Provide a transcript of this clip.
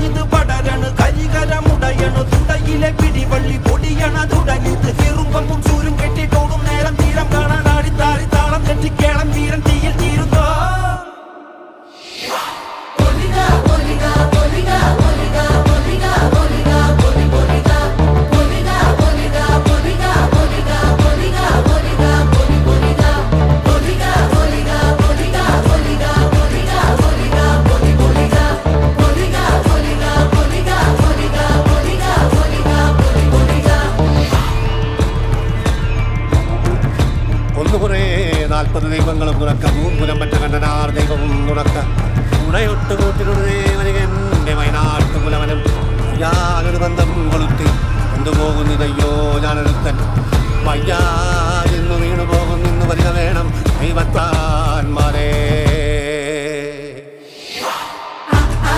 തുടങ്ങിയത് പടരണു കരികരമുടയണു തുടയിലെ പിടിവള്ളി പൊടിയണ തുടങ്ങിയത് ചെറുമ്പും ചൂരും കെട്ടിട്ടോടും നേരം തീരം കാണാൻ ആടിത്താടി താളം തെറ്റിക്കേളം വീരൻ തീയിൽ തീരുന്നോ ദൈവങ്ങളും നുണക്ക മൂമ്പുലം പറ്റ കണ്ടനാർ ദൈവവും നുണക്ക ഉണയൊട്ട് കൂട്ടിനൊരു ദേവനികന്റെ വയനാട്ടു പുലവനും ഞാനൊരു ബന്ധം കൊളുത്തി കൊണ്ടുപോകുന്നതയ്യോ ഞാനൊരുത്തൻ വയ്യാ ഇന്ന് വീണു പോകുന്നു വരിക വേണം ദൈവത്താന്മാരേ